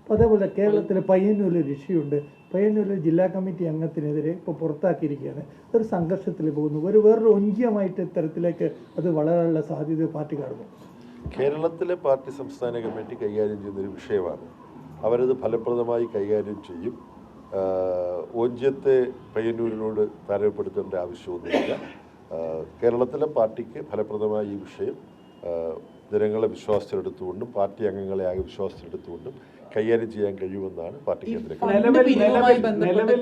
അപ്പോൾ അതേപോലെ കേരളത്തിലെ പയ്യന്നൂരിൽ ഇഷ്യൂണ്ട്. പയ്യന്നൂരിൽ ജില്ലാ കമ്മിറ്റി അംഗത്തിനെതിരെ ഇപ്പോൾ പുറത്താക്കിയിരിക്കുകയാണ്. അതൊരു സംഘർഷത്തിൽ പോകുന്നു. വേറൊരു ഒഞ്ചിയമായിട്ട് ഇത്തരത്തിലേക്ക് അത് വളരാനുള്ള സാധ്യത പാർട്ടി കാണുന്നു. കേരളത്തിലെ പാർട്ടി സംസ്ഥാന കമ്മിറ്റി കൈകാര്യം ചെയ്യുന്നൊരു വിഷയമാണ്. അവരത് ഫലപ്രദമായി കൈകാര്യം ചെയ്യും. ഓഞ്ചിയത്തെ പയ്യന്നൂരിനോട് താരതമ്യപ്പെടുത്തേണ്ട ആവശ്യമൊന്നുമില്ല. കേരളത്തിലെ പാർട്ടിക്ക് ഫലപ്രദമായി ഈ വിഷയം ജനങ്ങളെ വിശ്വാസത്തിലെടുത്തുകൊണ്ടും പാർട്ടി അംഗങ്ങളെ ആകെ വിശ്വാസത്തിലെടുത്തുകൊണ്ടും കൈകാര്യം ചെയ്യാൻ കഴിയുമെന്നാണ് പാർട്ടി കേന്ദ്ര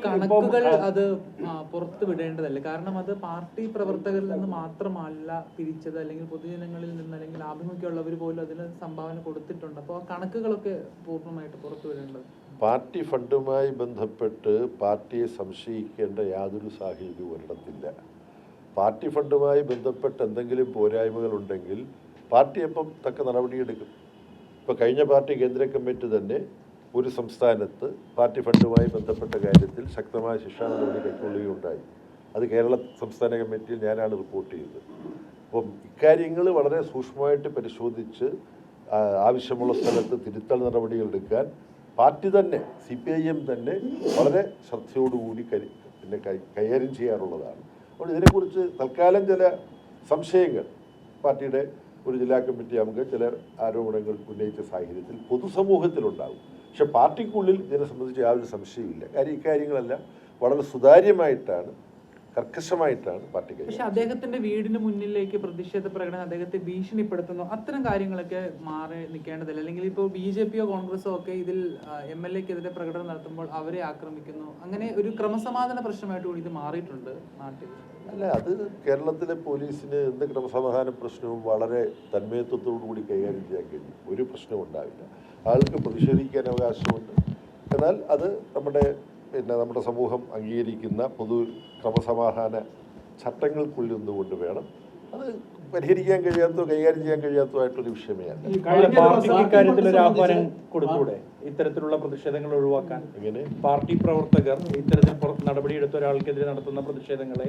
കണക്കുകൾ അത് പുറത്തു വിടേണ്ടതല്ലേ? കാരണം അത് പാർട്ടി പ്രവർത്തകരിൽ നിന്ന് മാത്രമല്ല പിരിച്ചത്, അല്ലെങ്കിൽ പൊതുജനങ്ങളിൽ നിന്ന്, അല്ലെങ്കിൽ ആഭിമുഖ്യമുള്ളവർ പോലും അതിന് സംഭാവന കൊടുത്തിട്ടുണ്ട്. അപ്പോൾ ആ കണക്കുകളൊക്കെ പൂർണ്ണമായിട്ട് പുറത്തു വിടേണ്ടത്. പാർട്ടി ഫണ്ടുമായി ബന്ധപ്പെട്ട് പാർട്ടിയെ സംശയിക്കേണ്ട യാതൊരു സാഹചര്യവും ഒരിടത്തില്ല. പാർട്ടി ഫണ്ടുമായി ബന്ധപ്പെട്ട് എന്തെങ്കിലും പോരായ്മകളുണ്ടെങ്കിൽ പാർട്ടി അപ്പം തക്ക നടപടിയെടുക്കും. ഇപ്പോൾ കഴിഞ്ഞ പാർട്ടി കേന്ദ്ര കമ്മിറ്റി തന്നെ ഒരു സംസ്ഥാനത്ത് പാർട്ടി ഫണ്ടുമായി ബന്ധപ്പെട്ട കാര്യത്തിൽ ശക്തമായ ശിക്ഷാ നടപടി കൈക്കൊള്ളുകയുണ്ടായി. അത് കേരള സംസ്ഥാന കമ്മിറ്റിയിൽ ഞാനാണ് റിപ്പോർട്ട് ചെയ്തത്. അപ്പം ഇക്കാര്യങ്ങൾ വളരെ സൂക്ഷ്മമായിട്ട് പരിശോധിച്ച് ആവശ്യമുള്ള സ്ഥലത്ത് തിരുത്തൽ നടപടികൾ എടുക്കാൻ പാർട്ടി തന്നെ, CPIM തന്നെ വളരെ ശ്രദ്ധയോടുകൂടി കൈകാര്യം ചെയ്യാറുള്ളതാണ്. അപ്പോൾ ഇതിനെക്കുറിച്ച് തൽക്കാലം ചില സംശയങ്ങൾ പാർട്ടിയുടെ ഒരു ജില്ലാ കമ്മിറ്റി അംഗം ചില ആരോപണങ്ങൾ ഉന്നയിച്ച സാഹചര്യത്തിൽ പൊതുസമൂഹത്തിലുണ്ടാകും. പക്ഷെ പാർട്ടിക്കുള്ളിൽ ഇതിനെ സംബന്ധിച്ച് യാതൊരു സംശയമില്ല. കാര്യം ഇക്കാര്യങ്ങളെല്ലാം വളരെ സുതാര്യമായിട്ടാണ്, കർക്കശമായിട്ടാണ് പാർട്ടി. പക്ഷെ അദ്ദേഹത്തിന്റെ വീടിന് മുന്നിലേക്ക് പ്രതിഷേധ പ്രകടനം അദ്ദേഹത്തെ ഭീഷണിപ്പെടുത്തുന്നു, അത്തരം കാര്യങ്ങളൊക്കെ മാറി നിൽക്കേണ്ടതില്ല. അല്ലെങ്കിൽ ഇപ്പോൾ BJPയോ കോൺഗ്രസോ ഒക്കെ ഇതിൽ MLAക്കെതിരെ പ്രകടനം നടത്തുമ്പോൾ അവരെ ആക്രമിക്കുന്നു. അങ്ങനെ ഒരു ക്രമസമാധാന പ്രശ്നമായിട്ട് കൂടി ഇത് മാറിയിട്ടുണ്ട് നാട്ടിൽ. അല്ല, അത് കേരളത്തിലെ പോലീസിന് എന്ത് ക്രമസമാധാന പ്രശ്നവും വളരെ തന്മയത്വത്തോടു കൂടി കൈകാര്യം ചെയ്യാൻ കഴിയും. ഒരു പ്രശ്നവും ഉണ്ടാവില്ല. ആൾക്ക് പ്രതിഷേധിക്കാൻ അവകാശമുണ്ട്. എന്നാൽ അത് നമ്മുടെ സമൂഹം അംഗീകരിക്കുന്ന പൊതു ക്രമസമാധാന ചട്ടങ്ങൾക്കുള്ളിൽ നിന്നുകൊണ്ട് വേണം. അത് പരിഹരിക്കാൻ കഴിയാത്തോ കൈകാര്യം ചെയ്യാൻ കഴിയാത്തതായിട്ടൊരു വിഷയമേ അല്ല. ഇക്കാര്യത്തിലൊരു ആഹ്വാനം കൊടുത്തൂടെ ഇത്തരത്തിലുള്ള പ്രതിഷേധങ്ങൾ ഒഴിവാക്കാൻ? എങ്ങനെ പാർട്ടി പ്രവർത്തകർ ഇത്തരത്തിൽ നടപടിയെടുത്ത ഒരാൾക്കെതിരെ നടത്തുന്ന പ്രതിഷേധങ്ങളെ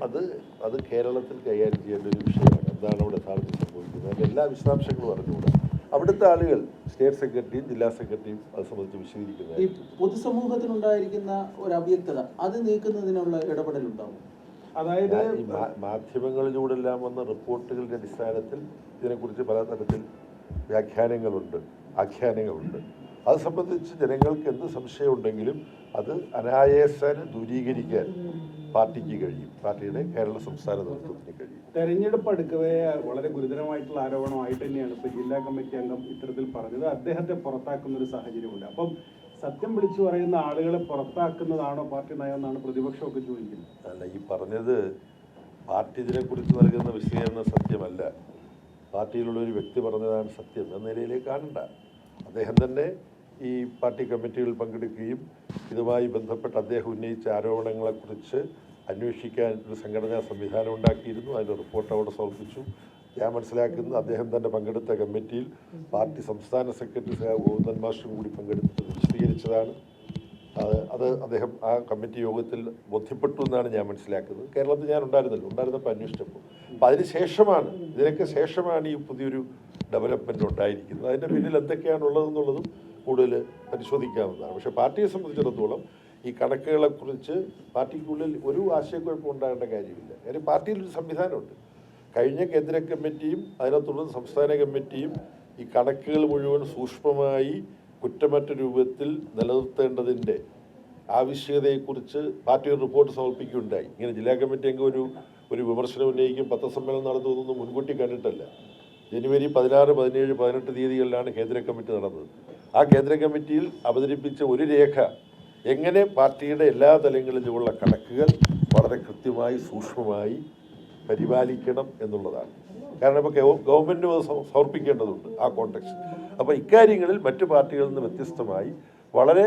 അത് കേരളത്തിൽ കൈകാര്യം ചെയ്യേണ്ട ഒരു വിഷയമാണ്. എന്താണ് അവിടെ യഥാർത്ഥത്തിൽ സംഭവിക്കുന്നത്, അതിൻ്റെ എല്ലാ വിശദാംശങ്ങളും അറിഞ്ഞുകൂടാ. അവിടുത്തെ ആളുകൾ, സ്റ്റേറ്റ് സെക്രട്ടറിയും ജില്ലാ സെക്രട്ടറിയും അത് സംബന്ധിച്ച് വിശദീകരിക്കുന്നത്. ഈ പൊതുസമൂഹത്തിനുണ്ടായിരിക്കുന്ന ഒരു അവ്യക്തത അത് നീക്കുന്നതിനുള്ള ഇടപെടലുണ്ടാവും. അതായത് ഈ മാധ്യമങ്ങളിലൂടെല്ലാം വന്ന റിപ്പോർട്ടുകളുടെ അടിസ്ഥാനത്തിൽ ഇതിനെക്കുറിച്ച് പലതരത്തിൽ വ്യാഖ്യാനങ്ങളുണ്ട്, ആഖ്യാനങ്ങളുണ്ട്. അത് സംബന്ധിച്ച് ജനങ്ങൾക്ക് എന്ത് സംശയമുണ്ടെങ്കിലും അത് അനായാസേന ദൂരീകരിക്കാൻ പാർട്ടിക്ക് കഴിയും, പാർട്ടിയുടെ കേരള സംസ്ഥാന നേതൃത്വത്തിന് കഴിയും. തെരഞ്ഞെടുപ്പ് അടുക്കവേ വളരെ ഗുരുതരമായിട്ടുള്ള ആരോപണമായിട്ട് തന്നെയാണ് ഇപ്പോൾ ജില്ലാ കമ്മിറ്റി അംഗം ഇത്തരത്തിൽ പറഞ്ഞത്. അദ്ദേഹത്തെ പുറത്താക്കുന്ന ഒരു സാഹചര്യമുണ്ട്. അപ്പം സത്യം വിളിച്ചു പറയുന്ന ആളുകളെ പുറത്താക്കുന്നതാണോ പാർട്ടി നയം എന്നാണ് പ്രതിപക്ഷമൊക്കെ ചോദിക്കുന്നത്. അല്ല, ഈ പറഞ്ഞത് പാർട്ടി ഇതിനെക്കുറിച്ച് നൽകുന്ന വിശദീകരണം സത്യമല്ല. പാർട്ടിയിലുള്ള ഒരു വ്യക്തി പറഞ്ഞതാണ് സത്യം എന്ന നിലയിലേക്ക് കാണണ്ട. അദ്ദേഹം തന്നെ ഈ പാർട്ടി കമ്മിറ്റികളിൽ പങ്കെടുക്കുകയും ഇതുമായി ബന്ധപ്പെട്ട് അദ്ദേഹം ഉന്നയിച്ച ആരോപണങ്ങളെക്കുറിച്ച് അന്വേഷിക്കാൻ ഒരു സംഘടനാ സംവിധാനം ഉണ്ടാക്കിയിരുന്നു. അതിൻ്റെ റിപ്പോർട്ട് അവിടെ സമർപ്പിച്ചു. ഞാൻ മനസ്സിലാക്കുന്നത് അദ്ദേഹം തന്നെ പങ്കെടുത്ത കമ്മിറ്റിയിൽ പാർട്ടി സംസ്ഥാന സെക്രട്ടറി ഗോവിന്ദൻ മാസ്റ്റർ കൂടി പങ്കെടുത്ത് വിശദീകരിച്ചതാണ്. അത് അദ്ദേഹം ആ കമ്മിറ്റി യോഗത്തിൽ ബോധ്യപ്പെട്ടു എന്നാണ് ഞാൻ മനസ്സിലാക്കുന്നത്. കേരളത്തിൽ ഞാൻ ഉണ്ടായിരുന്നപ്പോൾ അന്വേഷിച്ചപ്പോൾ. അപ്പോൾ അതിനുശേഷമാണ്, ഇതിനൊക്കെ ശേഷമാണ് ഈ പുതിയൊരു ഡെവലപ്മെൻറ്റ് ഉണ്ടായിരിക്കുന്നത്. അതിൻ്റെ പിന്നിൽ എന്തൊക്കെയാണുള്ളതെന്നുള്ളതും കൂടുതൽ പരിശോധിക്കാവുന്നതാണ്. പക്ഷേ പാർട്ടിയെ സംബന്ധിച്ചിടത്തോളം ഈ കണക്കുകളെക്കുറിച്ച് പാർട്ടിക്കുള്ളിൽ ഒരു ആശയക്കുഴപ്പം ഉണ്ടാകേണ്ട കാര്യമില്ല. കാര്യം പാർട്ടിയിലൊരു സംവിധാനമുണ്ട്. കഴിഞ്ഞ കേന്ദ്ര കമ്മിറ്റിയും അതിനെ തുടർന്ന് സംസ്ഥാന കമ്മിറ്റിയും ഈ കണക്കുകൾ മുഴുവൻ സൂക്ഷ്മമായി കുറ്റമറ്റ രൂപത്തിൽ നിലനിർത്തേണ്ടതിൻ്റെ ആവശ്യകതയെക്കുറിച്ച് പാർട്ടി ഒരു റിപ്പോർട്ട് സമർപ്പിക്കുകയുണ്ടായി. ഇങ്ങനെ ജില്ലാ കമ്മിറ്റി അംഗം ഒരു വിമർശനം ഉന്നയിക്കും, പത്രസമ്മേളനം നടത്തുന്നതൊന്നും മുൻകൂട്ടി കണ്ടിട്ടല്ല. ജനുവരി 16, 17, 18 തീയതികളിലാണ് കേന്ദ്ര കമ്മിറ്റി നടന്നത്. ആ കേന്ദ്ര കമ്മിറ്റിയിൽ അവതരിപ്പിച്ച ഒരു രേഖ എങ്ങനെ പാർട്ടിയുടെ എല്ലാ തലങ്ങളിലുമുള്ള കണക്കുകൾ വളരെ കൃത്യമായി സൂക്ഷ്മമായി പരിപാലിക്കണം എന്നുള്ളതാണ്. കാരണം ഇപ്പോൾ ഗവൺമെൻറ് അത് സമർപ്പിക്കേണ്ടതുണ്ട് ആ കോണ്ടെക്സ്റ്റ്. അപ്പോൾ ഇക്കാര്യങ്ങളിൽ മറ്റു പാർട്ടികളിൽ നിന്ന് വ്യത്യസ്തമായി വളരെ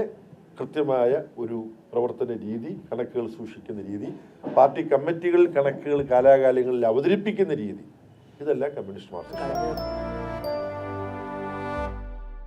കൃത്യമായ ഒരു പ്രവർത്തന രീതി, കണക്കുകൾ സൂക്ഷിക്കുന്ന രീതി, പാർട്ടി കമ്മിറ്റികൾ കണക്കുകൾ കാലാകാലങ്ങളിൽ അവതരിപ്പിക്കുന്ന രീതി, ഇതെല്ലാം കമ്മ്യൂണിസ്റ്റ് മാർക്സിസ്റ്റ്